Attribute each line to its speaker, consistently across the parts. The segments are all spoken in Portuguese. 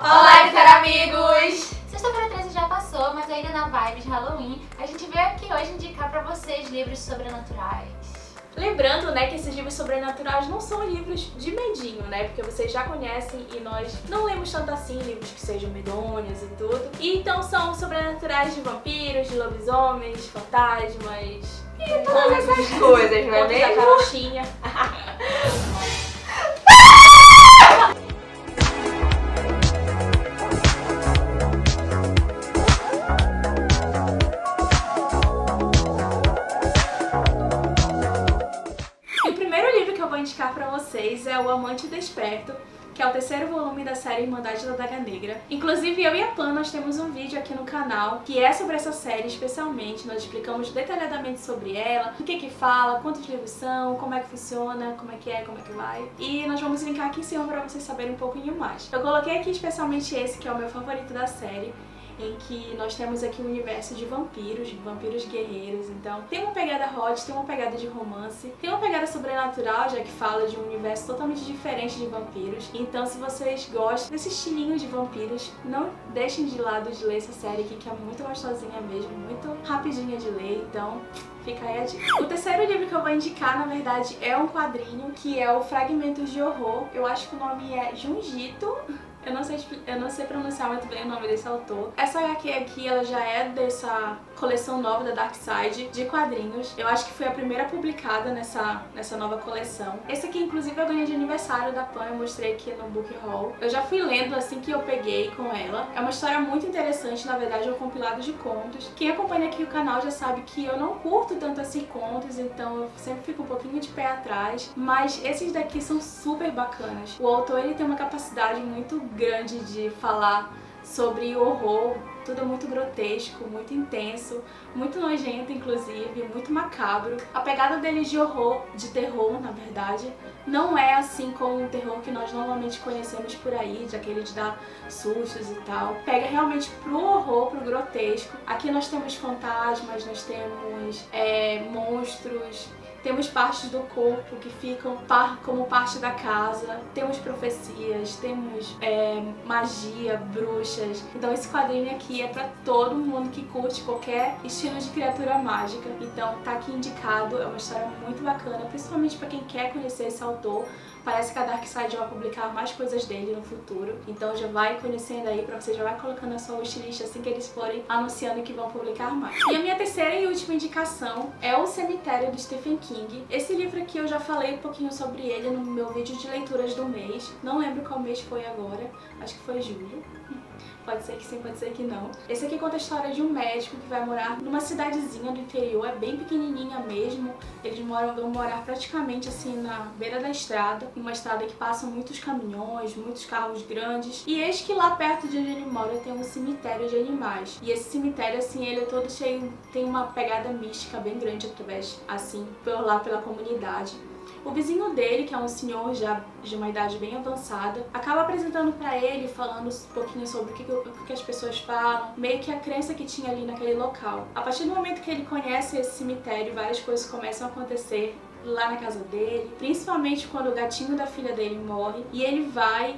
Speaker 1: Olá, amigos!
Speaker 2: Sexta-feira 13 já passou, mas ainda na vibe de Halloween, a gente veio aqui hoje indicar pra vocês livros sobrenaturais.
Speaker 1: Lembrando, que esses livros sobrenaturais não são livros de medinho, Porque vocês já conhecem e nós não lemos tanto assim livros que sejam medonhos e tudo. E então são sobrenaturais de vampiros, de lobisomens, fantasmas...
Speaker 3: E todas essas coisas, não é mesmo?
Speaker 1: Da carochinha. Indicar pra vocês é O Amante Desperto, que é o terceiro volume da série Irmandade da Daga Negra. Inclusive, eu e a Pan, nós temos um vídeo aqui no canal que é sobre essa série especialmente. Nós explicamos detalhadamente sobre ela, o que fala, quantos livros são, como é que funciona, como é que vai. E nós vamos linkar aqui em cima pra vocês saberem um pouquinho mais. Eu coloquei aqui especialmente esse, que é o meu favorito da série, em que nós temos aqui um universo de vampiros guerreiros. Então tem uma pegada hot, tem uma pegada de romance, tem uma pegada sobrenatural, já que fala de um universo totalmente diferente de vampiros. Então se vocês gostam desse estilinho de vampiros, não deixem de lado de ler essa série aqui, que é muito gostosinha mesmo, muito rapidinha de ler, então fica aí a dica. O terceiro livro que eu vou indicar, na verdade, é um quadrinho, que é o Fragmentos de Horror. Eu acho que o nome é Junjito. Eu não sei pronunciar muito bem o nome desse autor. Essa HQ aqui, ela já é dessa coleção nova da Dark Side de quadrinhos. Eu acho que foi a primeira publicada nessa nova coleção. Esse aqui, inclusive, eu ganhei de aniversário da Pan, eu mostrei aqui no Book Haul. Eu já fui lendo assim que eu peguei com ela. É uma história muito interessante, na verdade é um compilado de contos. Quem acompanha aqui o canal já sabe que eu não curto tanto assim contos, então eu sempre fico um pouquinho de pé atrás. Mas esses daqui são super bacanas. O autor, ele tem uma capacidade muito grande de falar sobre horror, tudo muito grotesco, muito intenso, muito nojento inclusive, muito macabro. A pegada dele de horror, de terror na verdade, não é assim como o terror que nós normalmente conhecemos por aí, de aquele de dar sustos e tal. Pega realmente pro horror, pro grotesco. Aqui nós temos fantasmas, nós temos monstros, temos partes do corpo que ficam como parte da casa, temos profecias, temos magia, bruxas. Então esse quadrinho aqui é pra todo mundo que curte qualquer estilo de criatura mágica. Então tá aqui indicado, é uma história muito bacana, principalmente pra quem quer conhecer esse autor. Parece que a Dark Side vai publicar mais coisas dele no futuro, então já vai conhecendo aí, pra você já vai colocando na sua wishlist assim que eles forem anunciando que vão publicar mais. E a minha terceira e última indicação é O Cemitério, do Stephen King. Esse livro aqui eu já falei um pouquinho sobre ele no meu vídeo de leituras do mês. Não lembro qual mês foi agora, acho que foi julho. Pode ser que sim, pode ser que não. Esse aqui conta a história de um médico que vai morar numa cidadezinha do interior, é bem pequenininha mesmo. Eles vão morar praticamente assim na beira da estrada, uma estrada que passam muitos caminhões, muitos carros grandes. E eis que lá perto de onde ele mora tem um cemitério de animais. E esse cemitério, assim, ele é todo cheio, tem uma pegada mística bem grande através, assim, pela comunidade. O vizinho dele, que é um senhor já de uma idade bem avançada, acaba apresentando pra ele, falando um pouquinho sobre o que as pessoas falam, meio que a crença que tinha ali naquele local. A partir do momento que ele conhece esse cemitério, várias coisas começam a acontecer lá na casa dele, principalmente quando o gatinho da filha dele morre, e ele vai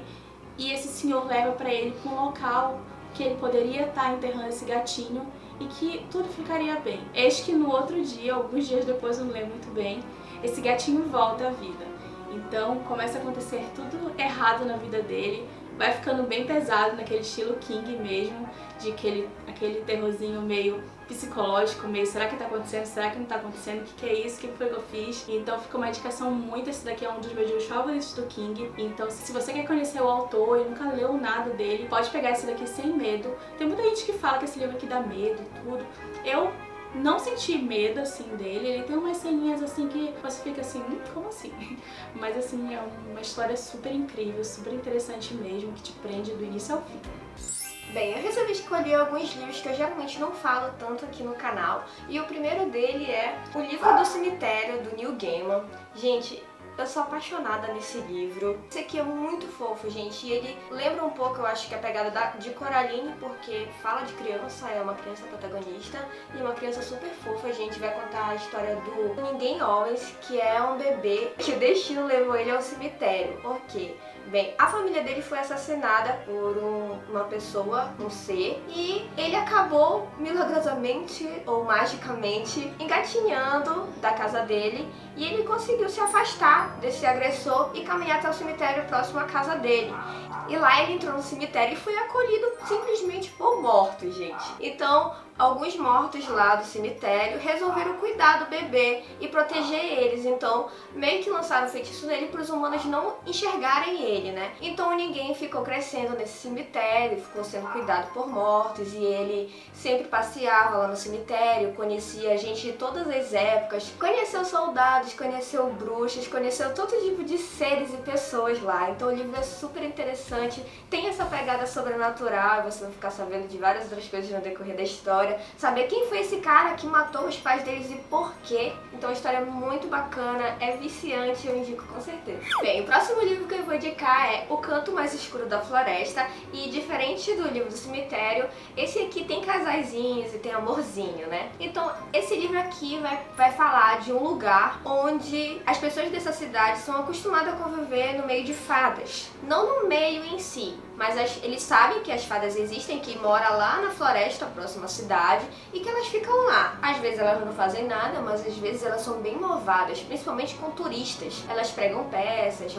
Speaker 1: e esse senhor leva pra ele pra um local que ele poderia estar enterrando esse gatinho e que tudo ficaria bem. Eis que no outro dia, alguns dias depois, eu não lembro muito bem, esse gatinho volta à vida. Então começa a acontecer tudo errado na vida dele, vai ficando bem pesado naquele estilo King mesmo, de aquele terrorzinho meio psicológico, meio será que tá acontecendo, será que não tá acontecendo, o que é isso, o que foi que eu fiz? Então fica uma indicação muito, esse daqui é um dos meus livros favoritos do King, então se você quer conhecer o autor e nunca leu nada dele, pode pegar esse daqui sem medo. Tem muita gente que fala que esse livro aqui dá medo e tudo, eu não senti medo, assim, dele. Ele tem umas ceninhas, assim, que você fica assim, como assim? Mas, assim, é uma história super incrível, super interessante mesmo, que te prende do início ao fim.
Speaker 3: Bem, eu resolvi escolher alguns livros que eu geralmente não falo tanto aqui no canal. E o primeiro dele é O Livro do Cemitério, do Neil Gaiman. Gente, eu sou apaixonada nesse livro. Esse aqui é muito fofo, gente. E ele lembra um pouco, eu acho que a pegada de Coraline, porque fala de criança, é uma criança protagonista. E uma criança super fofa, a gente vai contar a história do Ninguém Owens, que é um bebê que o destino levou ele ao cemitério. Por quê? Bem, a família dele foi assassinada por uma pessoa, um ser, e ele acabou milagrosamente ou magicamente engatinhando da casa dele, e ele conseguiu se afastar desse agressor e caminhar até o cemitério próximo à casa dele. E lá ele entrou no cemitério e foi acolhido simplesmente por mortos, gente. Então, alguns mortos lá do cemitério resolveram cuidar do bebê e proteger eles. Então, meio que lançaram um feitiço nele para os humanos não enxergarem ele, né? Então, ninguém ficou crescendo nesse cemitério, ficou sendo cuidado por mortos. E ele sempre passeava lá no cemitério, conhecia gente de todas as épocas. Conheceu soldados, conheceu bruxas, conheceu todo tipo de seres e pessoas lá. Então, o livro é super interessante. Tem essa pegada sobrenatural, você vai ficar sabendo de várias outras coisas no decorrer da história. Saber quem foi esse cara que matou os pais deles e por quê. Então a história é muito bacana, é viciante, eu indico com certeza. Bem, o próximo livro que eu vou indicar é O Canto Mais Escuro da Floresta. E diferente do livro do cemitério, esse aqui tem casaizinhos e tem amorzinho, né? Então esse livro aqui vai falar de um lugar onde as pessoas dessa cidade são acostumadas a conviver no meio de fadas. Não no meio em si, mas eles sabem que as fadas existem, que moram lá na floresta, próxima à cidade, e que elas ficam lá. Às vezes elas não fazem nada, mas às vezes elas são bem malvadas, principalmente com turistas. Elas pregam peças,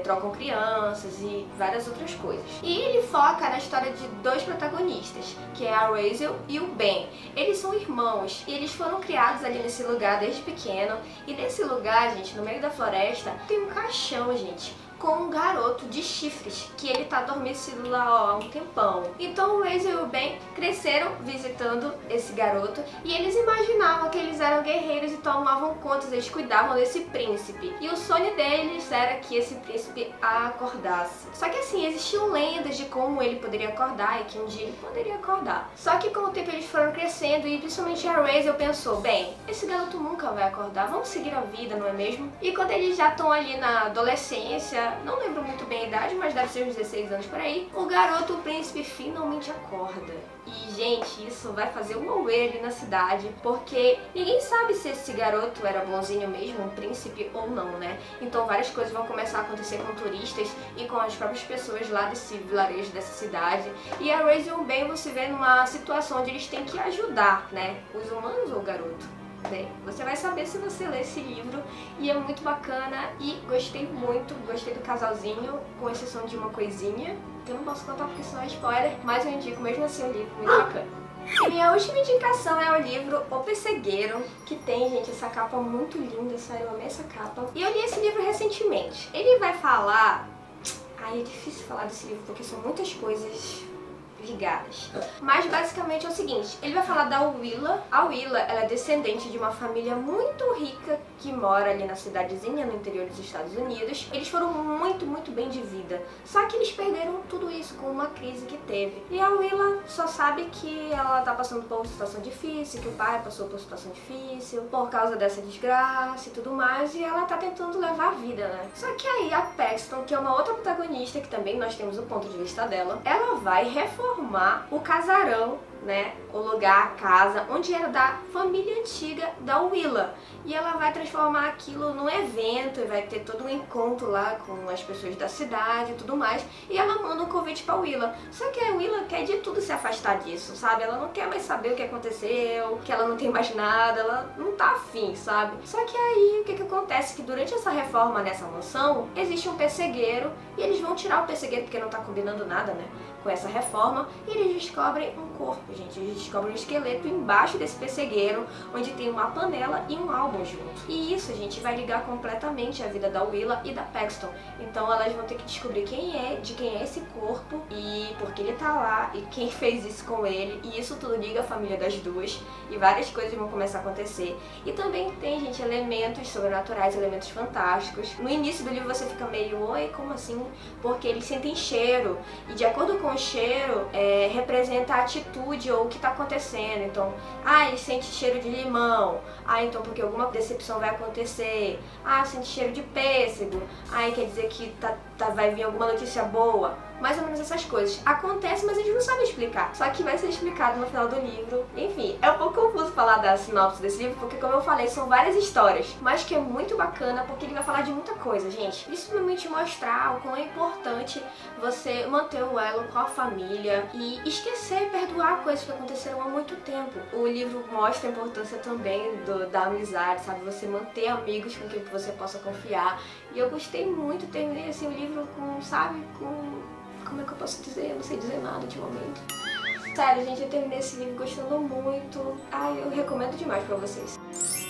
Speaker 3: trocam crianças e várias outras coisas. E ele foca na história de dois protagonistas, que é a Razel e o Ben. Eles são irmãos e eles foram criados ali nesse lugar desde pequeno. E nesse lugar, gente, no meio da floresta, tem um caixão, gente, com um garoto de chifres, que ele tá adormecido lá há um tempão. Então o Razel e o Ben cresceram visitando esse garoto e eles imaginavam que eles eram guerreiros e tomavam conta, eles cuidavam desse príncipe. E o sonho deles era que esse príncipe acordasse. Só que assim, existiam lendas de como ele poderia acordar e que um dia ele poderia acordar. Só que com o tempo eles foram crescendo e principalmente a Razel pensou, bem, esse garoto nunca vai acordar, vamos seguir a vida, não é mesmo? E quando eles já estão ali na adolescência, não lembro muito bem a idade, mas deve ser uns 16 anos por aí, o garoto, o príncipe, finalmente acorda. E, gente, isso vai fazer um auê ali na cidade, porque ninguém sabe se esse garoto era bonzinho mesmo, um príncipe ou não, né? Então várias coisas vão começar a acontecer com turistas e com as próprias pessoas lá desse vilarejo, dessa cidade. E a Razel e o Ben vão se ver numa situação onde eles têm que ajudar, né? Os humanos ou o garoto. Bem, você vai saber se você ler esse livro e é muito bacana e gostei muito, gostei do casalzinho, com exceção de uma coisinha que eu não posso contar porque senão é spoiler, mas eu indico mesmo assim o livro, muito bacana. E minha última indicação é o livro O Pessegueiro, que tem, gente, essa capa muito linda, sério, eu amei essa capa. E eu li esse livro recentemente. Ele vai falar... Ai, é difícil falar desse livro porque são muitas coisas ligadas. Mas basicamente é o seguinte, ele vai falar da Willa. A Willa, ela é descendente de uma família muito rica que mora ali na cidadezinha no interior dos Estados Unidos. Eles foram muito, muito bem de vida. Só que eles perderam tudo isso com uma crise que teve. E a Willa só sabe que ela tá passando por uma situação difícil, que o pai passou por uma situação difícil por causa dessa desgraça e tudo mais, e ela tá tentando levar a vida, né? Só que aí a Paxton, que é uma outra protagonista, que também nós temos o ponto de vista dela, ela vai reformar o casarão, né, o lugar, a casa, onde era da família antiga da Willa. E ela vai transformar aquilo num evento, e vai ter todo um encontro lá com as pessoas da cidade e tudo mais. E ela manda um convite pra Willa. Só que a Willa quer de tudo se afastar disso, sabe? Ela não quer mais saber o que aconteceu, que ela não tem mais nada, ela não tá afim, sabe? Só que aí, o que acontece? Que durante essa reforma nessa mansão, existe um pessegueiro, e eles vão tirar o pessegueiro porque não tá combinando nada, né, com essa reforma, e eles descobrem um corpo, gente. Eles descobrem um esqueleto embaixo desse pessegueiro, onde tem uma panela e um álbum junto. E isso, gente, vai ligar completamente a vida da Willa e da Paxton. Então elas vão ter que descobrir de quem é esse corpo e por que ele tá lá e quem fez isso com ele. E isso tudo liga a família das duas e várias coisas vão começar a acontecer. E também tem, gente, elementos sobrenaturais, elementos fantásticos. No início do livro você fica meio, oi, como assim? Porque eles sentem cheiro e de acordo com o cheiro representa a atitude ou o que tá acontecendo. Então, ele sente cheiro de limão. Então porque alguma decepção vai acontecer. Sente cheiro de pêssego. Quer dizer que vai vir alguma notícia boa. mais ou menos essas coisas. Acontece, mas a gente não sabe explicar. Só que vai ser explicado no final do livro. Enfim, é um pouco confuso falar da sinopse desse livro, porque como eu falei, são várias histórias. Mas que é muito bacana, porque ele vai falar de muita coisa, gente. Principalmente mostrar o quão é importante você manter o elo com a família e esquecer, perdoar coisas que aconteceram há muito tempo. O livro mostra a importância também da amizade, sabe? Você manter amigos com quem você possa confiar. E eu gostei muito, terminei assim o livro com, sabe, como é que eu posso dizer? Eu não sei dizer nada de momento. Sério, gente, eu terminei esse livro gostando muito. Ai, eu recomendo demais pra vocês.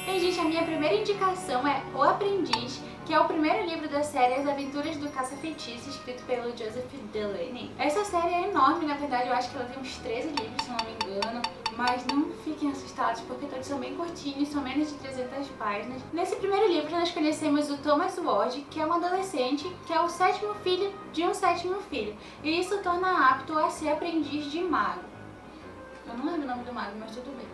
Speaker 2: Bem, gente, a minha primeira indicação é O Aprendiz, que é o primeiro livro da série As Aventuras do Caça-Feitiço, escrito pelo Joseph Delaney. Essa série é enorme, na verdade eu acho que ela tem uns 13 livros, se não me engano, mas não fiquem assustados porque todos são bem curtinhos, são menos de 300 páginas. Nesse primeiro livro nós conhecemos o Thomas Ward, que é um adolescente, que é o 7º filho de um 7º filho, e isso o torna apto a ser aprendiz de mago. Eu não lembro o nome do mago, mas tudo bem.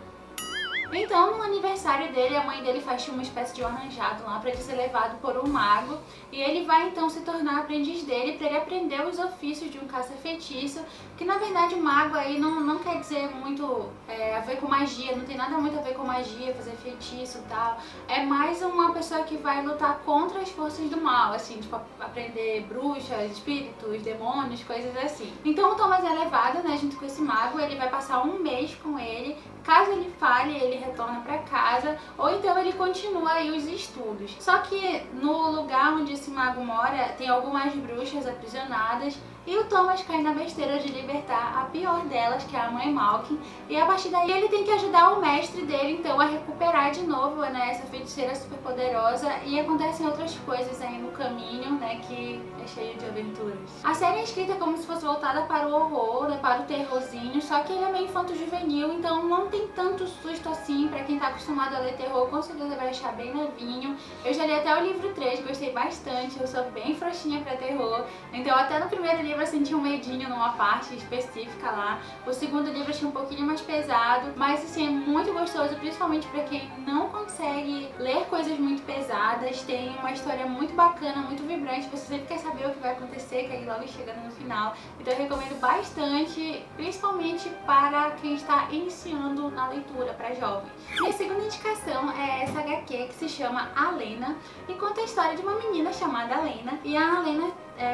Speaker 2: Então, no aniversário dele, a mãe dele faz uma espécie de um arranjado lá pra ele ser levado por um mago, e ele vai então se tornar aprendiz dele pra ele aprender os ofícios de um caça-feitiço, que na verdade mago aí não quer dizer muito a ver com magia, não tem nada muito a ver com magia, fazer feitiço e tal. É mais uma pessoa que vai lutar contra as forças do mal, assim, tipo aprender bruxas, espíritos, demônios, coisas assim. Então o Thomas é levado, né, junto com esse mago, ele vai passar um mês com ele. Caso ele falhe, ele retorna pra casa, ou então ele continua aí os estudos. Só que no lugar onde esse mago mora, tem algumas bruxas aprisionadas, e o Thomas cai na besteira de libertar a pior delas, que é a mãe Malkin, e a partir daí ele tem que ajudar o mestre dele, então, a recuperar de novo, né, essa feiticeira super poderosa, e acontecem outras coisas aí no caminho, né, que é cheio de aventuras. A série é escrita como se fosse voltada para o horror, né, para o terrorzinho, só que ele é meio infanto-juvenil, então não tem tanto susto assim. Pra quem tá acostumado a ler terror, com certeza vai achar bem levinho. Eu já li até o livro 3, gostei bastante, eu sou bem frouxinha pra terror, então até no primeiro livro eu senti um medinho numa parte específica lá. O segundo livro eu achei um pouquinho mais pesado, mas assim, é muito gostoso, principalmente pra quem não consegue ler coisas muito pesadas. Tem uma história muito bacana, muito vibrante, você sempre quer saber o que vai acontecer, que aí logo chegando no final. Então eu recomendo bastante, principalmente para quem está iniciando na leitura para jovens. Minha segunda indicação é essa HQ que se chama Alena e conta a história de uma menina chamada Alena. E a Alena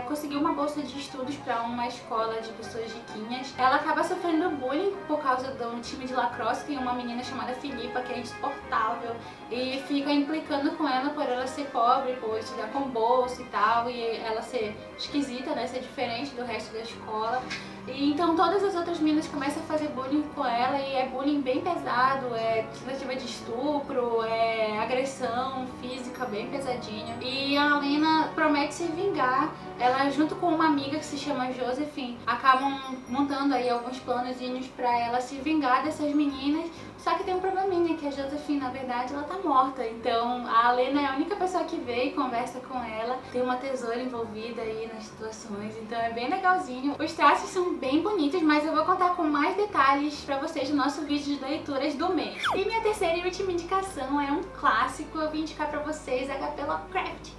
Speaker 2: conseguiu uma bolsa de estudos para uma escola de pessoas riquinhas. Ela acaba sofrendo bullying por causa do time de lacrosse. Tem uma menina chamada Filipa que é insuportável e fica implicando com ela por ela ser pobre, por estudar com bolsa e tal, e ela ser esquisita, né, ser diferente do resto da escola. E então todas as outras meninas começam a fazer bullying com ela, e é bullying bem pesado, é tentativa de estupro, é agressão física bem pesadinha. E a Alena promete se vingar. Ela, junto com uma amiga que se chama Josephine, acabam montando aí alguns planozinhos pra ela se vingar dessas meninas. Só que tem um probleminha, que a Josephine, na verdade, ela tá morta. Então a Alena é a única pessoa que vê e conversa com ela. Tem uma tesoura envolvida aí nas situações, então é bem legalzinho. Os traços são bem bonitos, mas eu vou contar com mais detalhes pra vocês no nosso vídeo de leituras do mês. E minha terceira e última indicação é um clássico. Eu vim indicar pra vocês HP Lovecraft.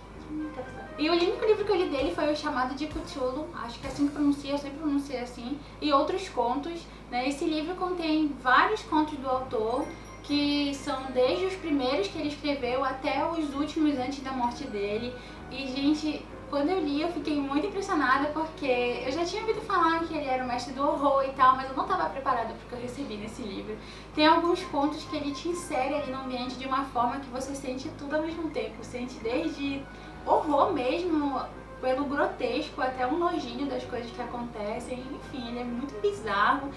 Speaker 2: E o único livro que eu li dele foi o Chamado de Cthulhu, acho que é assim que pronuncia, eu sempre pronunciei assim, e outros contos, né? Esse livro contém vários contos do autor, que são desde os primeiros que ele escreveu até os últimos antes da morte dele. E, gente, quando eu li eu fiquei muito impressionada, porque eu já tinha ouvido falar que ele era o mestre do horror e tal, mas eu não estava preparada porque eu recebi nesse livro. Tem alguns contos que ele te insere ali no ambiente de uma forma que você sente tudo ao mesmo tempo, sente desde horror mesmo, pelo grotesco, até um nojinho das coisas que acontecem. Enfim, ele é muito bizarro,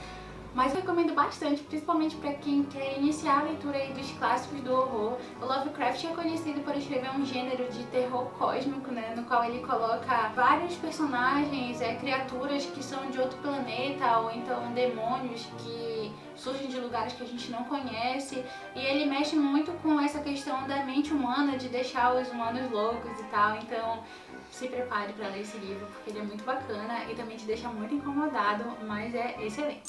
Speaker 2: mas eu recomendo bastante, principalmente para quem quer iniciar a leitura aí dos clássicos do horror. O Lovecraft é conhecido por escrever um gênero de terror cósmico, né, no qual ele coloca vários personagens, criaturas que são de outro planeta, ou então demônios que surgem de lugares que a gente não conhece, e ele mexe muito com essa questão da mente humana, de deixar os humanos loucos e tal. Então se prepare para ler esse livro, porque ele é muito bacana e também te deixa muito incomodado, mas é excelente.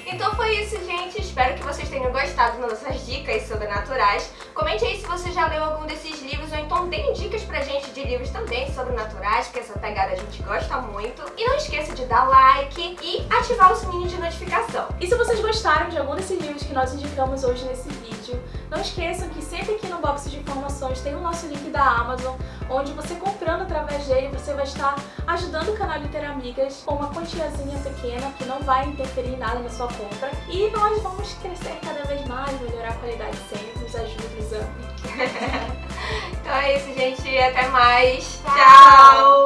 Speaker 3: Então foi isso, gente. Espero que vocês tenham gostado das nossas dicas sobrenaturais. Comente aí se você já leu algum desses livros ou então deem dicas pra gente de livros também sobrenaturais, que essa pegada a gente gosta muito. E não esqueça de dar like e ativar o sininho de notificação.
Speaker 1: E se vocês gostaram de algum desses livros que nós indicamos hoje nesse vídeo, não esqueçam que sempre aqui no box de informações tem o nosso link da Amazon, onde você comprando através dele, você vai estar ajudando o canal Literamigas com uma quantiazinha pequena que não vai interferir em nada na sua compra. E nós vamos crescer cada vez mais, melhorar a qualidade sempre, nos ajuda, nos ame.
Speaker 3: Então é isso, gente. Até mais.
Speaker 2: Tchau.
Speaker 3: Tchau.